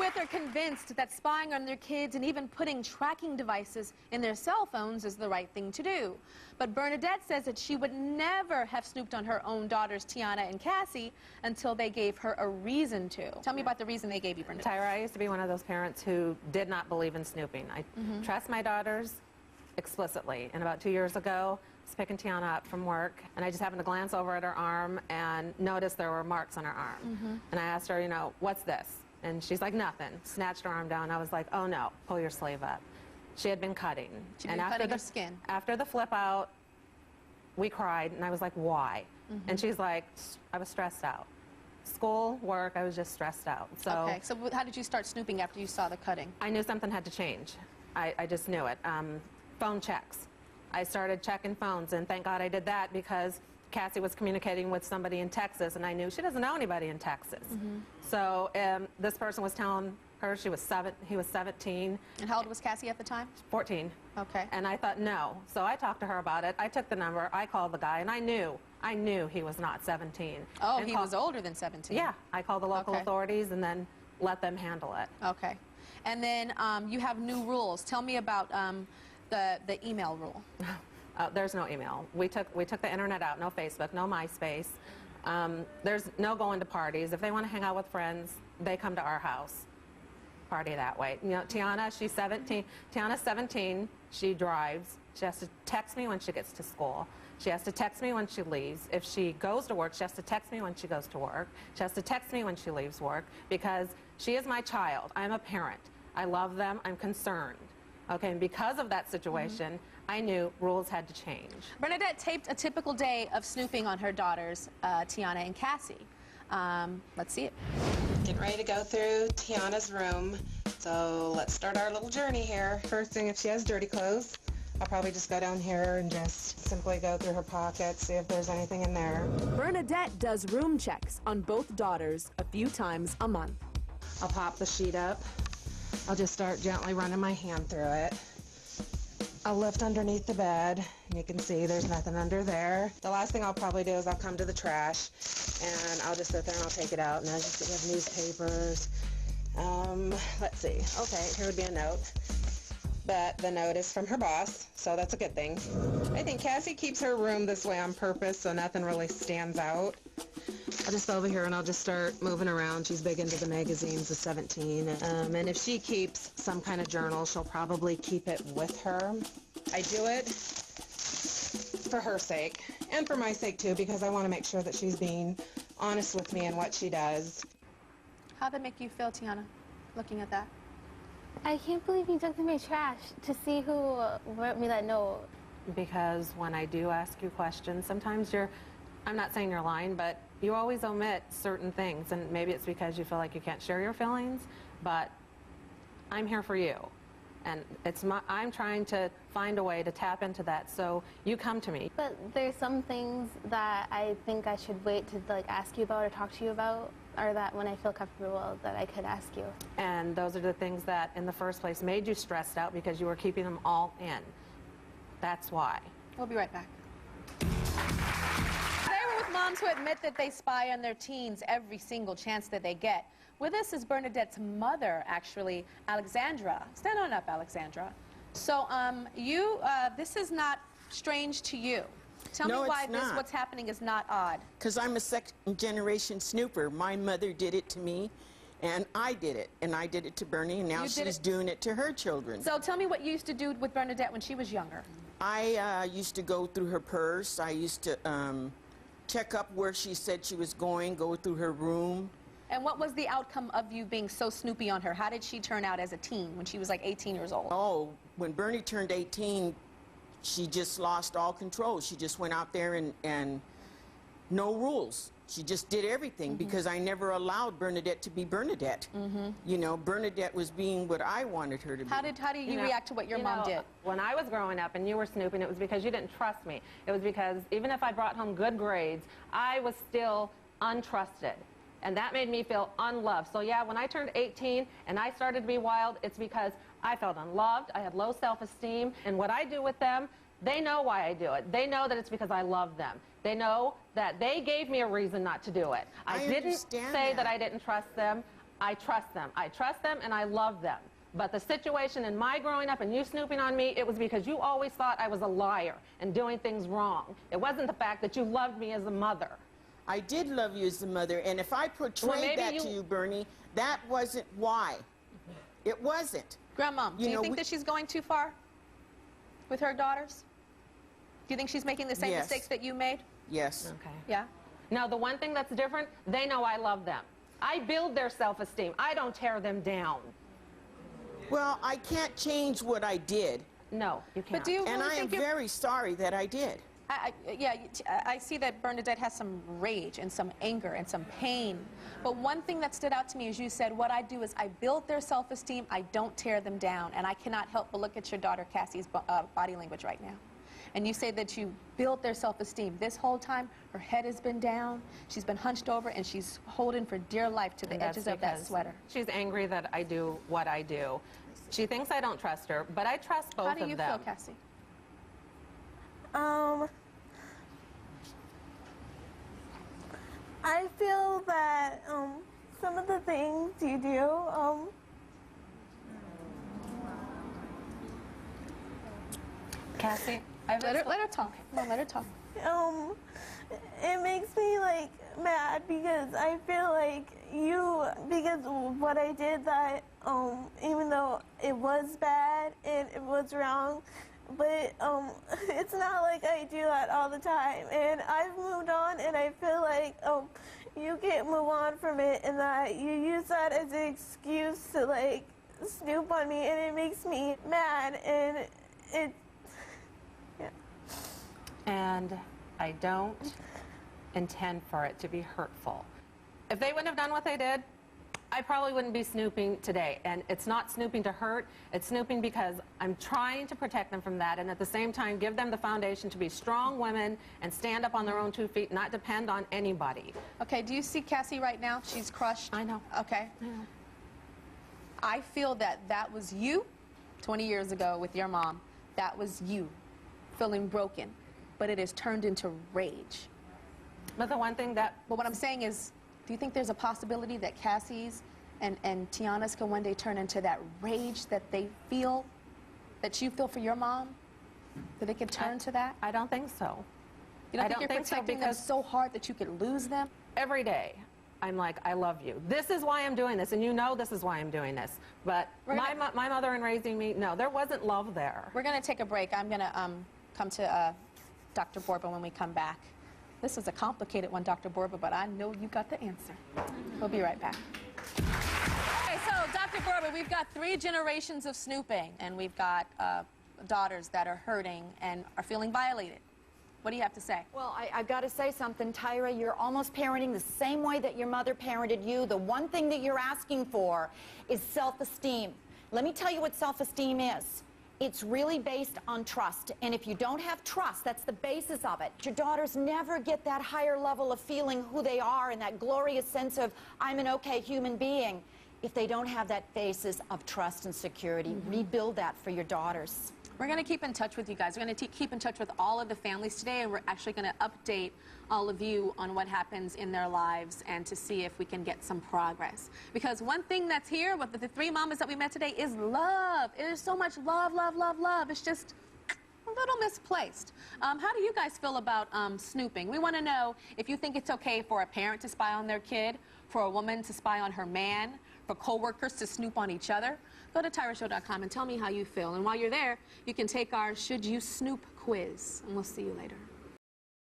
Smith are convinced that spying on their kids and even putting tracking devices in their cell phones is the right thing to do. But Bernadette says that she would never have snooped on her own daughters, Tiana and Cassie, until they gave her a reason to. Tell me about the reason they gave you, Bernadette. Tyra, I used to be one of those parents who did not believe in snooping. I trust my daughters explicitly. And about 2 years ago, I was picking Tiana up from work, and I just happened to glance over at her arm and noticed there were marks on her arm. And I asked her, you know, what's this? And she's like, nothing. Snatched her arm down. I was like, oh no, pull your sleeve up. She had been cutting. She'd been cutting her skin. After the flip out, we cried, and I was like, why? And she's like, I was stressed out. School, work, I was just stressed out. So, okay, so how did you start snooping after you saw the cutting? I knew something had to change. I just knew it. Phone checks. I started checking phones, and thank God I did that because Cassie was communicating with somebody in Texas, and I knew she doesn't know anybody in Texas. So this person was telling her he was 17. And how old was Cassie at the time? 14. Okay. And I thought, no. So I talked to her about it. I took the number. I called the guy, and I knew he was not 17. Oh, he was older than 17. Yeah. I called the local authorities and then let them handle it. Okay. And then you have new rules. Tell me about the email rule. There's no email. We took the internet out. No Facebook, no MySpace. There's no going to parties. If they want to hang out with friends, they come to our house. Party that way. You know, Tiana, she's 17. Tiana's 17. She drives. She has to text me when she gets to school. She has to text me when she leaves. If she goes to work, she has to text me when she goes to work. She has to text me when she leaves work because she is my child. I'm a parent. I love them. I'm concerned. Okay, and because of that situation, I knew rules had to change. Bernadette taped a typical day of snooping on her daughters, Tiana and Cassie. Let's see it. Getting ready to go through Tiana's room. So let's start our little journey here. First thing, if she has dirty clothes, I'll probably just go down here and just simply go through her pockets, see if there's anything in there. Bernadette does room checks on both daughters a few times a month. I'll pop the sheet up. I'll just start gently running my hand through it. I'll lift underneath the bed, and you can see there's nothing under there. The last thing I'll probably do is I'll come to the trash, and I'll just sit there and I'll take it out. And I just have newspapers. Let's see. Okay, here would be a note. But the note is from her boss, so that's a good thing. I think Cassie keeps her room this way on purpose, so nothing really stands out. I'll just go over here and I'll just start moving around. She's big into the magazines, the 17. And if she keeps some kind of journal, she'll probably keep it with her. I do it for her sake, and for my sake too, because I want to make sure that she's being honest with me in what she does. How'd that make you feel, Tiana, looking at that? I can't believe you dug in my trash to see who wrote me that note. Because when I do ask you questions, sometimes I'm not saying you're lying, but you always omit certain things, and maybe it's because you feel like you can't share your feelings, but I'm here for you. And I'm trying to find a way to tap into that, so you come to me. But there's some things that I think I should wait to ask you about or talk to you about, or that when I feel comfortable that I could ask you. And those are the things that in the first place made you stressed out because you were keeping them all in. That's why. We'll be right back. Moms who admit that they spy on their teens every single chance that they get. With us is Bernadette's mother, actually, Alexandra. Stand on up, Alexandra. So, this is not strange to you. Tell me why what's happening is not odd. Because I'm a second-generation snooper. My mother did it to me, and I did it. And I did it to Bernie, and now she's doing it to her children. So tell me what you used to do with Bernadette when she was younger. I used to go through her purse. I used to check up where she said she was going, go through her room. And what was the outcome of you being so snoopy on her? How did she turn out as a teen when she was like 18 years old? Oh, when Bernie turned 18, she just lost all control. She just went out there and no rules. She just did everything because I never allowed Bernadette to be Bernadette. You know, Bernadette was being what I wanted her to be. How do you react to what your mom did? When I was growing up and you were snooping, it was because you didn't trust me. It was because even if I brought home good grades, I was still untrusted. And that made me feel unloved. So yeah, when I turned 18 and I started to be wild, it's because I felt unloved, I had low self-esteem, and what I do with them, they know why I do it. They know that it's because I love them. They know that they gave me a reason not to do it. I didn't say that I didn't trust them. I trust them. I trust them and I love them. But the situation in my growing up and you snooping on me, it was because you always thought I was a liar and doing things wrong. It wasn't the fact that you loved me as a mother. I did love you as a mother, and if I portrayed that to you, Bernie, that wasn't why. It wasn't. Grandma, do you think that she's going too far with her daughters? Do you think she's making the same mistakes that you made? Yes. Okay. Yeah? Now, the one thing that's different, they know I love them. I build their self-esteem. I don't tear them down. Well, I can't change what I did. No, you can't. But do you really And I am very sorry that I did. I see that Bernadette has some rage and some anger and some pain. But one thing that stood out to me is you said, what I do is I build their self-esteem, I don't tear them down. And I cannot help but look at your daughter Cassie's body language right now. And you say that you built their self-esteem. This whole time, her head has been down, she's been hunched over, and she's holding for dear life to the edges of that sweater. She's angry that I do what I do. She thinks I don't trust her, but I trust both of them. How do you feel, Cassie? I feel that some of the things you do, Cassie, let her talk. No, let her talk. it makes me like mad because I feel like because what I did that, even though it was bad and it was wrong, but it's not like I do that all the time. And I've moved on, and I feel like you can't move on from it, and that you use that as an excuse to like snoop on me, and it makes me mad, and it. And I don't intend for it to be hurtful. If they wouldn't have done what they did, I probably wouldn't be snooping today. And it's not snooping to hurt, it's snooping because I'm trying to protect them from that, and at the same time give them the foundation to be strong women and stand up on their own 2 feet, not depend on anybody. Okay, do you see Cassie right now? She's crushed. I know. Okay. I know. I feel that that was you 20 years ago with your mom. That was you feeling broken. But it has turned into rage. But the one thing that... But what I'm saying is, do you think there's a possibility that Cassie's and Tiana's can one day turn into that rage that they feel, that you feel for your mom? That they could turn to that? I don't think so. You don't think you're protecting them so hard that you could lose them? Every day, I'm like, I love you. This is why I'm doing this, and you know this is why I'm doing this. But my mother in raising me, no, there wasn't love there. We're going to take a break. I'm going to come to Dr. Borba when we come back. This is a complicated one, Dr. Borba, but I know you got the answer. We'll be right back. Okay, so Dr. Borba, we've got 3 generations of snooping, and we've got daughters that are hurting and are feeling violated. What do you have to say? Well, I've got to say something, Tyra. You're almost parenting the same way that your mother parented you. The one thing that you're asking for is self-esteem. Let me tell you what self-esteem is. It's really based on trust, and if you don't have trust, that's the basis of it. Your daughters never get that higher level of feeling who they are and that glorious sense of, I'm an okay human being, if they don't have that basis of trust and security. Rebuild that for your daughters. We're going to keep in touch with you guys. We're going to keep in touch with all of the families today, and we're actually going to update all of you on what happens in their lives and to see if we can get some progress. Because one thing that's here with the 3 mamas that we met today is love. There's so much love, love, love, love. It's just a little misplaced. How do you guys feel about snooping? We want to know if you think it's okay for a parent to spy on their kid, for a woman to spy on her man, for co-workers to snoop on each other. Go to TyraShow.com and tell me how you feel. And while you're there, you can take our Should You Snoop quiz. And we'll see you later.